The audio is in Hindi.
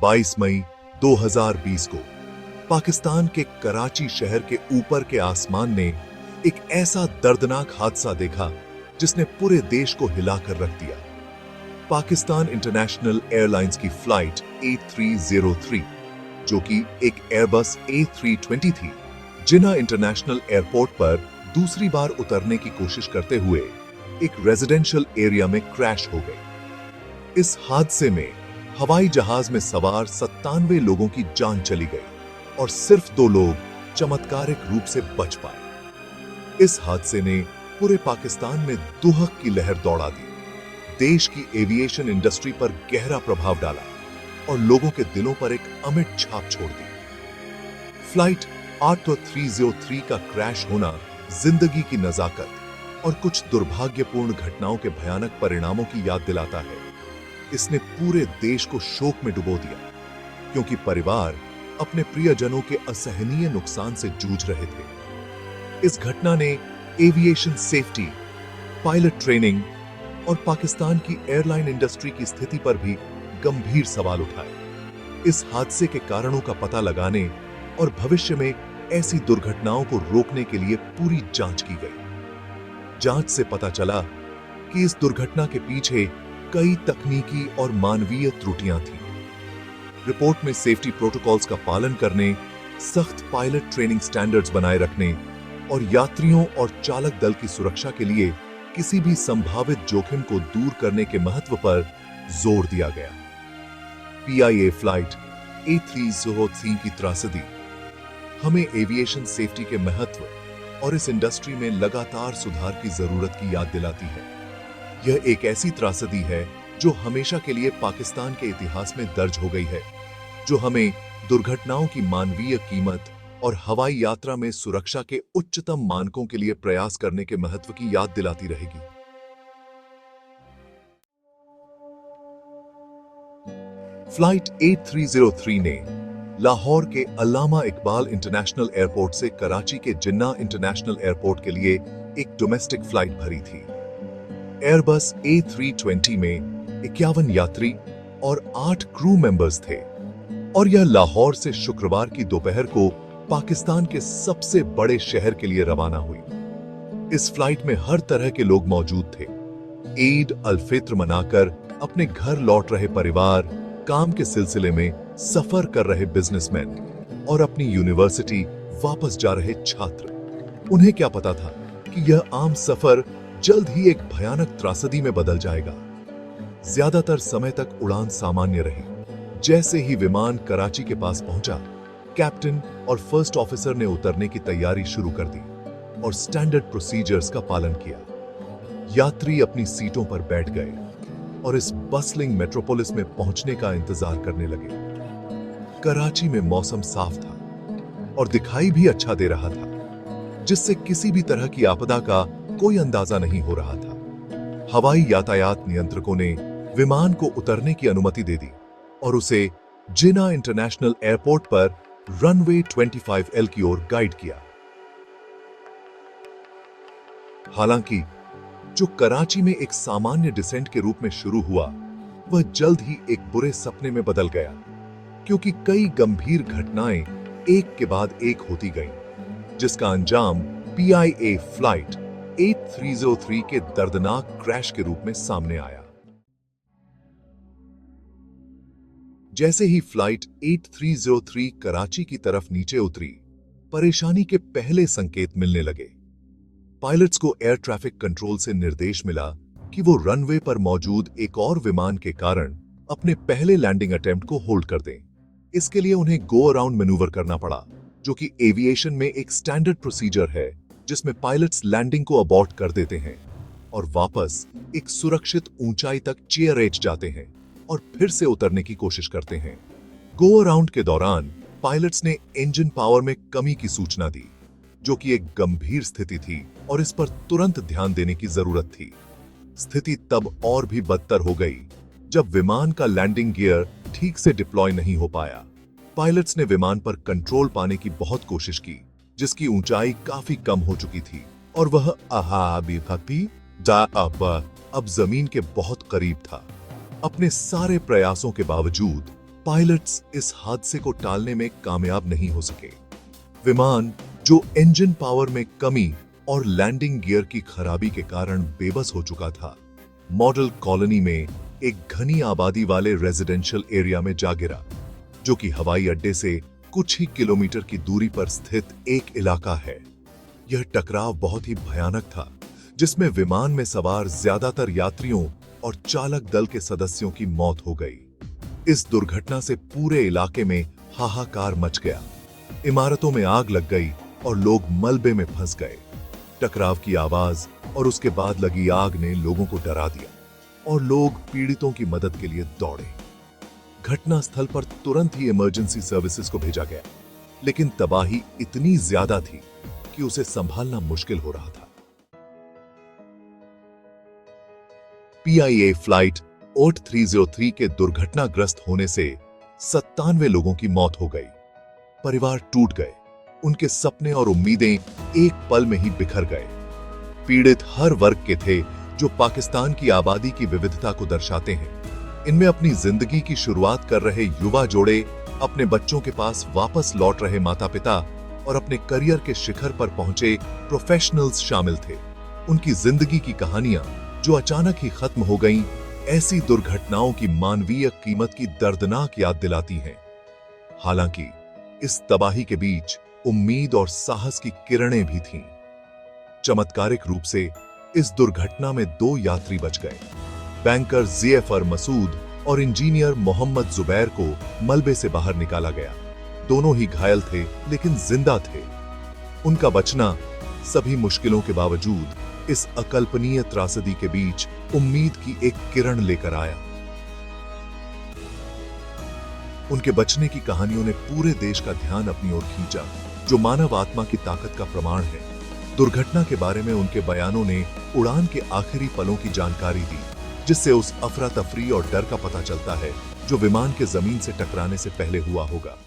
22 मई 2020 को पाकिस्तान के कराची शहर के ऊपर के आसमान ने एक ऐसा दर्दनाक हादसा देखा जिसने पूरे देश को हिलाकर रख दिया। पाकिस्तान इंटरनेशनल एयरलाइंस की फ्लाइट A303, जो कि एक एयरबस A320 थी, जिन्ना इंटरनेशनल एयरपोर्ट पर दूसरी बार उतरने की कोशिश करते हुए एक रेजिडेंशियल एरिया में क्रैश हो गई। इस हादसे में हवाई जहाज में सवार 97 लोगों की जान चली गई और सिर्फ 2 लोग चमत्कारिक रूप से बच पाए। इस हादसे ने पूरे पाकिस्तान में दुहक की लहर दौड़ा दी, देश की एविएशन इंडस्ट्री पर गहरा प्रभाव डाला और लोगों के दिलों पर एक अमिट छाप छोड़ दी। फ्लाइट 8303 का क्रैश होना जिंदगी की नजाकत और कुछ दुर्भाग्यपूर्ण घटनाओं के भयानक परिणामों की याद दिलाता है। इसने पूरे देश को शोक में डुबो दिया, क्योंकि परिवार अपने प्रियजनों के असहनीय नुकसान से जूझ रहे थे। इस घटना ने एविएशन सेफ्टी, पायलट ट्रेनिंग और पाकिस्तान की एयरलाइन इंडस्ट्री की स्थिति पर भी गंभीर सवाल उठाए। इस हादसे के कारणों का पता लगाने और भविष्य में ऐसी दुर्घटनाओं को रोकने के लिए पूरी जांच की गई। जांच से पता चला कि इस दुर्घटना के पीछे कई तकनीकी और मानवीय त्रुटियां थीं। रिपोर्ट में सेफ्टी प्रोटोकॉल्स का पालन करने, सख्त पायलट ट्रेनिंग स्टैंडर्ड्स बनाए रखने और यात्रियों और चालक दल की सुरक्षा के लिए किसी भी संभावित जोखिम को दूर करने के महत्व पर जोर दिया गया। PIA फ्लाइट A303 की त्रासदी हमें एविएशन सेफ्टी के महत्व और इस इंडस्ट्री में लगातार सुधार की जरूरत की याद दिलाती है। यह एक ऐसी त्रासदी है जो हमेशा के लिए पाकिस्तान के इतिहास में दर्ज हो गई है, जो हमें दुर्घटनाओं की मानवीय कीमत और हवाई यात्रा में सुरक्षा के उच्चतम मानकों के लिए प्रयास करने के महत्व की याद दिलाती रहेगी। फ्लाइट A303 ने लाहौर के अल्लामा इकबाल इंटरनेशनल एयरपोर्ट से कराची के जिन्ना इंटरनेशनल एयरपोर्ट के लिए एक डोमेस्टिक फ्लाइट भरी थी। एयरबस A320 में 51 यात्री और 8 क्रू मेंबर्स थे और यह लाहौर से शुक्रवार की दोपहर को पाकिस्तान के सबसे बड़े शहर के लिए रवाना हुई। इस फ्लाइट में हर तरह के लोग मौजूद थे। ईद अल फित्र मनाकर अपने घर लौट रहे परिवार, काम के सिलसिले में सफर कर रहे बिजनेसमैन और अपनी यूनिवर्सिटी वापस जा रहे छात्र। उन्हें क्या पता था कि यह आम सफर जल्द ही एक भयानक त्रासदी में बदल जाएगा। ज्यादातर समय तक उड़ान सामान्य रही। जैसे ही विमान कराची के पास पहुंचा, कैप्टन और फर्स्ट ऑफिसर ने उतरने की तैयारी शुरू कर दी और स्टैंडर्ड प्रोसीजर्स का पालन किया। यात्री अपनी सीटों पर बैठ गए और इस बसलिंग मेट्रोपोलिस में पहुंचने का इंतजार करने लगे। कराची में मौसम साफ था और दिखाई भी अच्छा दे रहा था, जिससे किसी भी तरह की आपदा का कोई अंदाजा नहीं हो रहा था। हवाई यातायात नियंत्रकों ने विमान को उतरने की अनुमति दे दी और उसे जिन्ना इंटरनेशनल एयरपोर्ट पर रनवे 25L की ओर गाइड किया। हालांकि जो कराची में एक सामान्य डिसेंट के रूप में शुरू हुआ, वह जल्द ही एक बुरे सपने में बदल गया, क्योंकि कई गंभीर घटनाएं एक के बाद एक होती गईं, जिसका अंजाम PIA फ्लाइट A303 के दर्दनाक क्रैश के रूप में सामने आया। जैसे ही फ्लाइट A303 कराची की तरफ नीचे उतरी, परेशानी के पहले संकेत मिलने लगे। पायलट्स को एयर ट्रैफिक कंट्रोल से निर्देश मिला कि वो रनवे पर मौजूद एक और विमान के कारण अपने पहले लैंडिंग अटेम्प्ट को होल्ड कर दें। इसके लिए उन्हें गो अराउंड मैन्यूवर करना पड़ा, जो कि एविएशन में एक स्टैंडर्ड प्रोसीजर है, जिसमें पायलट्स लैंडिंग को अबॉर्ट कर देते हैं और वापस एक सुरक्षित ऊंचाई तक चेयर एज जाते हैं और फिर से उतरने की कोशिश करते हैं। गो अराउंड के दौरान पायलट्स ने इंजन पावर में कमी की सूचना दी, जो कि एक गंभीर स्थिति थी और इस पर तुरंत ध्यान देने की जरूरत थी। स्थिति तब और भी बदतर हो गई जब विमान का लैंडिंग गियर ठीक से डिप्लॉय नहीं हो पाया। पायलट्स ने विमान पर कंट्रोल पाने की बहुत कोशिश की, जिसकी ऊंचाई काफी कम हो चुकी थी और वह अब जमीन के बहुत करीब था। अपने सारे प्रयासों के बावजूद पायलट्स इस हादसे को टालने में कामयाब नहीं हो सके। विमान, जो इंजन पावर में कमी और लैंडिंग गियर की खराबी के कारण बेबस हो चुका था, मॉडल कॉलोनी में एक घनी आबादी वाले रेजिडेंशियल एरिया में जा गिरा, जो कि हवाई अड्डे से कुछ ही किलोमीटर की दूरी पर स्थित एक इलाका है। यह टकराव बहुत ही भयानक था, जिसमें विमान में सवार ज्यादातर यात्रियों और चालक दल के सदस्यों की मौत हो गई। इस दुर्घटना से पूरे इलाके में हाहाकार मच गया। इमारतों में आग लग गई और लोग मलबे में फंस गए। टकराव की आवाज और उसके बाद लगी आग ने लोगों को डरा दिया और लोग पीड़ितों की मदद के लिए दौड़े। घटना स्थल पर तुरंत ही इमरजेंसी सर्विसेज को भेजा गया, लेकिन तबाही इतनी ज्यादा थी कि उसे संभालना मुश्किल हो रहा था। PIA फ्लाइट 8303 के दुर्घटनाग्रस्त होने से 97 लोगों की मौत हो गई। परिवार टूट गए, उनके सपने और उम्मीदें एक पल में ही बिखर गए। पीड़ित हर वर्ग के थे, जो पाकिस्तान की आबादी की विविधता को दर्शाते हैं। इनमें अपनी जिंदगी की शुरुआत कर रहे युवा जोड़े, अपने बच्चों के पास वापस लौट रहे माता पिता और अपने करियर के शिखर पर पहुंचे प्रोफेशनल्स शामिल थे। उनकी जिंदगी की कहानियां जो अचानक ही खत्म हो गईं, ऐसी दुर्घटनाओं की मानवीय कीमत की दर्दनाक याद दिलाती हैं। हालांकि इस तबाही के बीच उम्मीद और साहस की किरणें भी थीं। चमत्कारिक रूप से इस दुर्घटना में 2 यात्री बच गए। बैंकर ज़ेफर मसूद और इंजीनियर मोहम्मद जुबैर को मलबे से बाहर निकाला गया। दोनों ही घायल थे, लेकिन जिंदा थे। उनका बचना सभी मुश्किलों के बावजूद इस अकल्पनीय त्रासदी के बीच उम्मीद की एक किरण लेकर आया। उनके बचने की कहानियों ने पूरे देश का ध्यान अपनी ओर खींचा, जो मानव आत्मा की ताकत का प्रमाण है। दुर्घटना के बारे में उनके बयानों ने उड़ान के आखिरी पलों की जानकारी दी, जिससे उस अफरा तफरी और डर का पता चलता है जो विमान के जमीन से टकराने से पहले हुआ होगा।